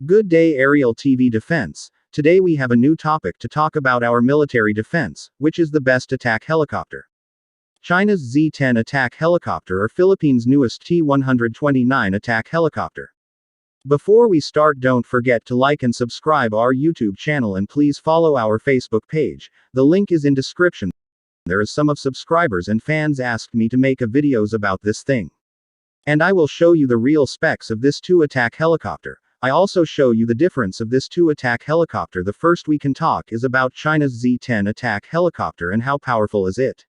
Good day, aerial TV defense. Today we have a new topic to talk about: our military defense, which is the best attack helicopter. China's Z-10 attack helicopter or Philippines' newest T-129 attack helicopter. Before we start, don't forget to like and subscribe our YouTube channel, and please follow our Facebook page. The link is in description. There is some of subscribers and fans asked me to make a videos about this thing. And I will show you the real specs of this 2 attack helicopter. I also show you the difference of this 2 attack helicopter. The first we can talk is about China's Z-10 attack helicopter and how powerful is it.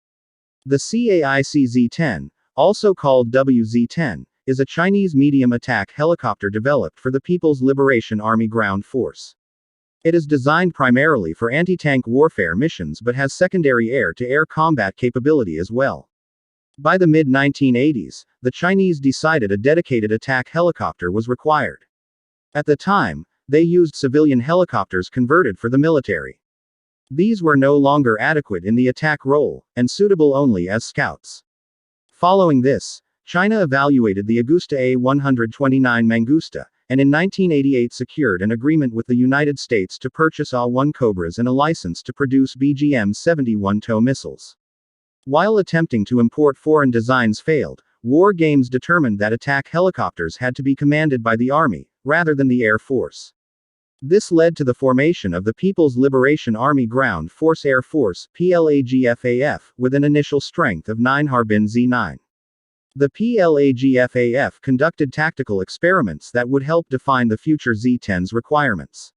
The CAIC Z-10, also called WZ-10, is a Chinese medium attack helicopter developed for the People's Liberation Army Ground Force. It is designed primarily for anti-tank warfare missions but has secondary air-to-air combat capability as well. By the mid-1980s, the Chinese decided a dedicated attack helicopter was required. At the time, they used civilian helicopters converted for the military. These were no longer adequate in the attack role, and suitable only as scouts. Following this, China evaluated the Agusta A-129 Mangusta, and in 1988 secured an agreement with the United States to purchase A-1 Cobras and a license to produce BGM-71 TOW missiles. While attempting to import foreign designs failed, war games determined that attack helicopters had to be commanded by the Army, rather than the Air Force. This led to the formation of the People's Liberation Army Ground Force Air Force, PLAGFAF, with an initial strength of 9 Harbin Z-9. The PLAGFAF conducted tactical experiments that would help define the future Z-10's requirements.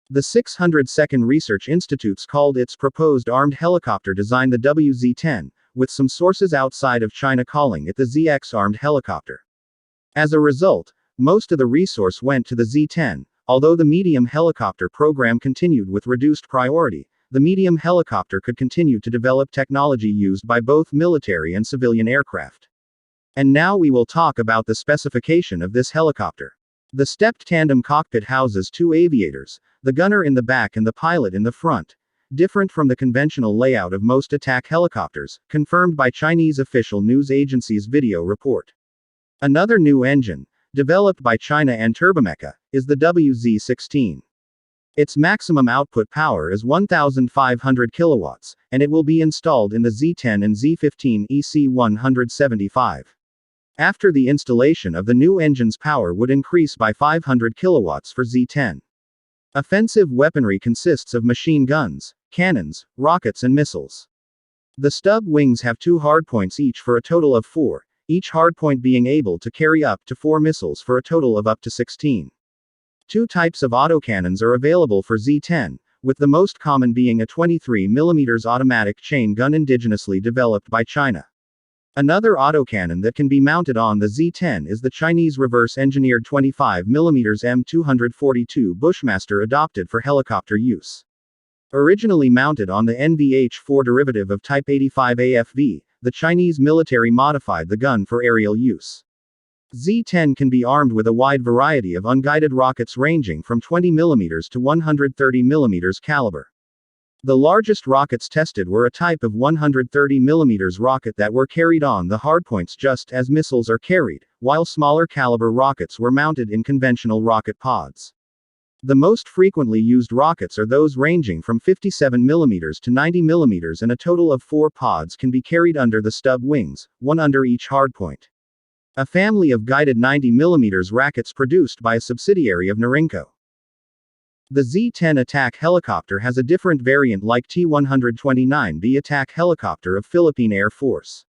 The 602nd Research Institutes called its proposed armed helicopter design the WZ-10, with some sources outside of China calling it the ZX armed helicopter. As a result, most of the resource went to the Z-10. Although the medium helicopter program continued with reduced priority, the medium helicopter could continue to develop technology used by both military and civilian aircraft. And now we will talk about the specification of this helicopter. The stepped tandem cockpit houses 2 aviators, the gunner in the back and the pilot in the front, different from the conventional layout of most attack helicopters, confirmed by Chinese official news agency's video report. Another new engine, developed by China and Turbomeca, is the WZ-16. Its maximum output power is 1,500 kilowatts, and it will be installed in the Z-10 and Z-15 EC-175. After the installation of the new engine's power would increase by 500 kilowatts for Z-10. Offensive weaponry consists of machine guns, cannons, rockets and missiles. The stub wings have 2 hardpoints each for a total of 4, each hardpoint being able to carry up to 4 missiles for a total of up to 16. 2 types of autocannons are available for Z-10, with the most common being a 23mm automatic chain gun indigenously developed by China. Another autocannon that can be mounted on the Z-10 is the Chinese reverse-engineered 25mm M242 Bushmaster adopted for helicopter use. Originally mounted on the NVH-4 derivative of Type 85 AFV, the Chinese military modified the gun for aerial use. Z-10 can be armed with a wide variety of unguided rockets ranging from 20mm to 130mm caliber. The largest rockets tested were a type of 130mm rocket that were carried on the hardpoints just as missiles are carried, while smaller caliber rockets were mounted in conventional rocket pods. The most frequently used rockets are those ranging from 57mm to 90mm, and a total of 4 pods can be carried under the stub wings, 1 under each hardpoint. A family of guided 90mm rockets produced by a subsidiary of Norinco. The Z-10 attack helicopter has a different variant like T-129B attack helicopter of Philippine Air Force.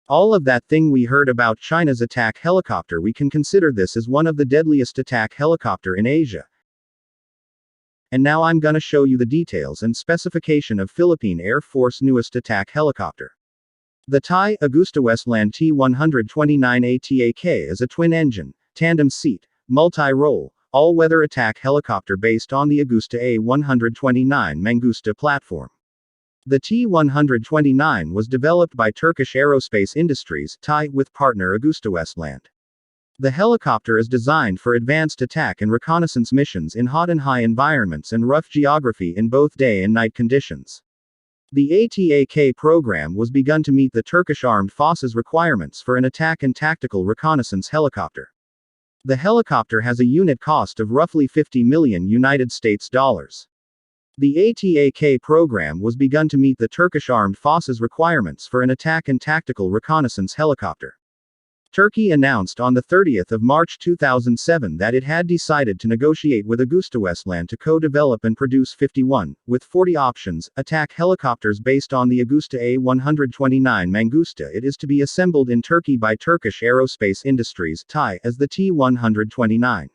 All of that thing we heard about China's attack helicopter, we can consider this as one of the deadliest attack helicopter in Asia. And now I'm gonna show you the details and specification of Philippine Air Force newest attack helicopter. The Thai Agusta Westland T-129 ATAK is a twin-engine, tandem-seat, multi-role, all-weather attack helicopter based on the Agusta A-129 Mangusta platform. The T-129 was developed by Turkish Aerospace Industries (TAI) with partner Agusta Westland. The helicopter is designed for advanced attack and reconnaissance missions in hot and high environments and rough geography in both day and night conditions. The ATAK program was begun to meet the Turkish Armed Forces requirements for an attack and tactical reconnaissance helicopter. The helicopter has a unit cost of roughly 50 million United States dollars. The ATAK program was begun to meet the Turkish Armed Forces requirements for an attack and tactical reconnaissance helicopter. Turkey announced on 30 March 2007 that it had decided to negotiate with AgustaWestland to co-develop and produce 51, with 40 options, attack helicopters based on the Agusta A-129 Mangusta. It is to be assembled in Turkey by Turkish Aerospace Industries (TAI) as the T-129.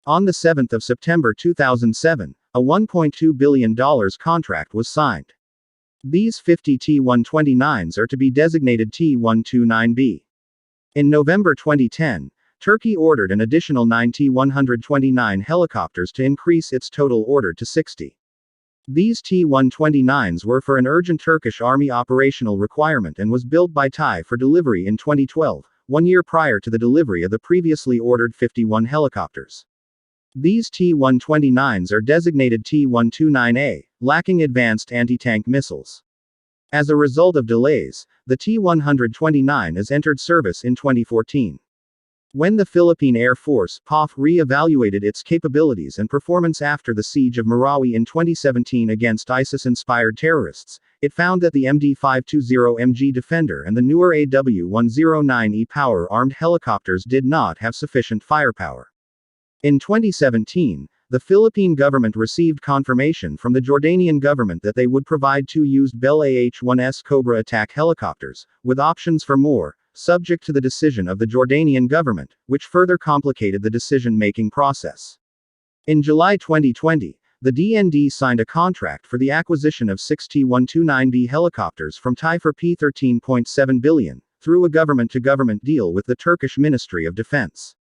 On 7 September 2007, a $1.2 billion contract was signed. These 50 T-129s are to be designated T-129B. In November 2010, Turkey ordered an additional 9 T-129 helicopters to increase its total order to 60. These T-129s were for an urgent Turkish army operational requirement and was built by TAI for delivery in 2012, 1 year prior to the delivery of the previously ordered 51 helicopters. These T-129s are designated T-129A, lacking advanced anti-tank missiles. As a result of delays, the T-129 has entered service in 2014. When the Philippine Air Force (PAF) re-evaluated its capabilities and performance after the siege of Marawi in 2017 against ISIS-inspired terrorists, it found that the MD-520MG Defender and the newer AW-109E power-armed helicopters did not have sufficient firepower. In 2017, the Philippine government received confirmation from the Jordanian government that they would provide 2 used Bell AH-1S Cobra attack helicopters, with options for more, subject to the decision of the Jordanian government, which further complicated the decision-making process. In July 2020, the DND signed a contract for the acquisition of 6 T-129B helicopters from TAI for P13.7 billion, through a government-to-government deal with the Turkish Ministry of Defense.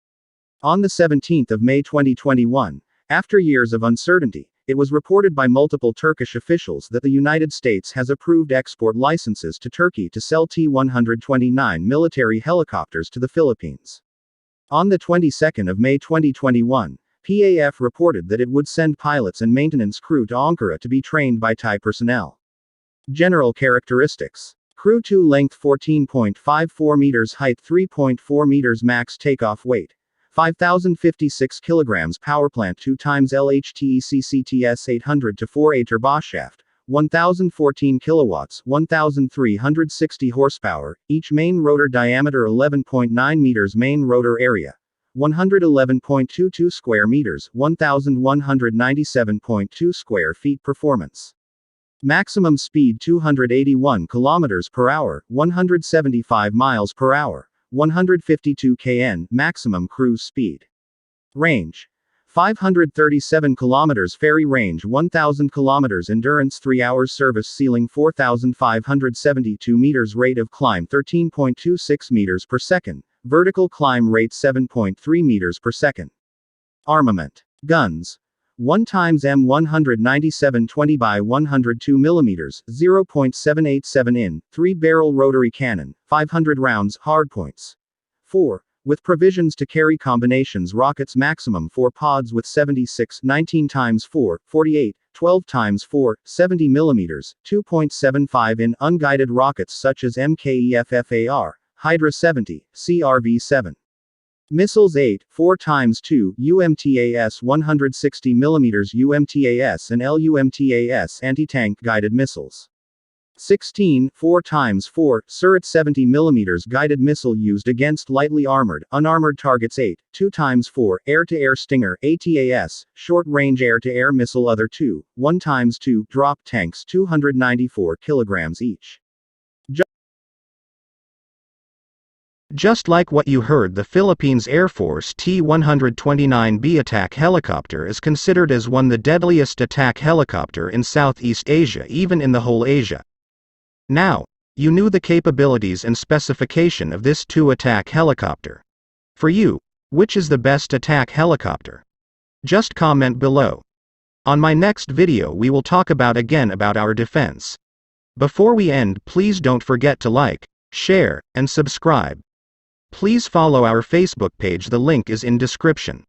On 17 May 2021, after years of uncertainty, it was reported by multiple Turkish officials that the United States has approved export licenses to Turkey to sell T-129 military helicopters to the Philippines. On the 22nd of May 2021, PAF reported that it would send pilots and maintenance crew to Ankara to be trained by TAI personnel. General characteristics. Crew 2 length 14.54 meters, height 3.4 meters, max takeoff weight 5,056 kilograms, power plant 2 times LHTECCTS 800 to 4A turboshaft, 1,014 kilowatts, 1,360 horsepower, each main rotor diameter 11.9 meters, main rotor area 111.22 square meters, 1,197.2 square feet. Performance. Maximum speed 281 kilometers per hour, 175 miles per hour. 152 kn, maximum cruise speed. Range. 537 kilometers, ferry range 1000 kilometers, endurance 3 hours, service ceiling 4572 meters, rate of climb 13.26 meters per second, vertical climb rate 7.3 meters per second. Armament. Guns. 1 times M197 20 by 102 mm, 0.787 in, 3-barrel rotary cannon, 500 rounds, hardpoints. 4. With provisions to carry combinations rockets, maximum 4 pods with 76, 19 times 4, 48, 12 times 4, 70 mm, 2.75 in, unguided rockets such as MKEFFAR, Hydra 70, CRV-7. Missiles 8, 4 times 2, UMTAS 160 mm UMTAS and LUMTAS anti-tank guided missiles. 16, 4 times 4, Surat 70 mm guided missile used against lightly armored, unarmored targets. 8, 2 times 4, air-to-air Stinger ATAS, short-range air-to-air missile. Other 2, 1 times 2, drop tanks 294 kilograms each. Just like what you heard, the Philippines Air Force T-129B attack helicopter is considered as one the deadliest attack helicopter in Southeast Asia, even in the whole Asia. Now, you knew the capabilities and specification of this attack helicopter. For you, which is the best attack helicopter? Just comment below. On my next video we will talk again about our defense. Before we end, please don't forget to like, share, and subscribe. Please follow our Facebook page, the link is in description.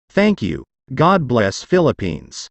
Thank you. God bless Philippines.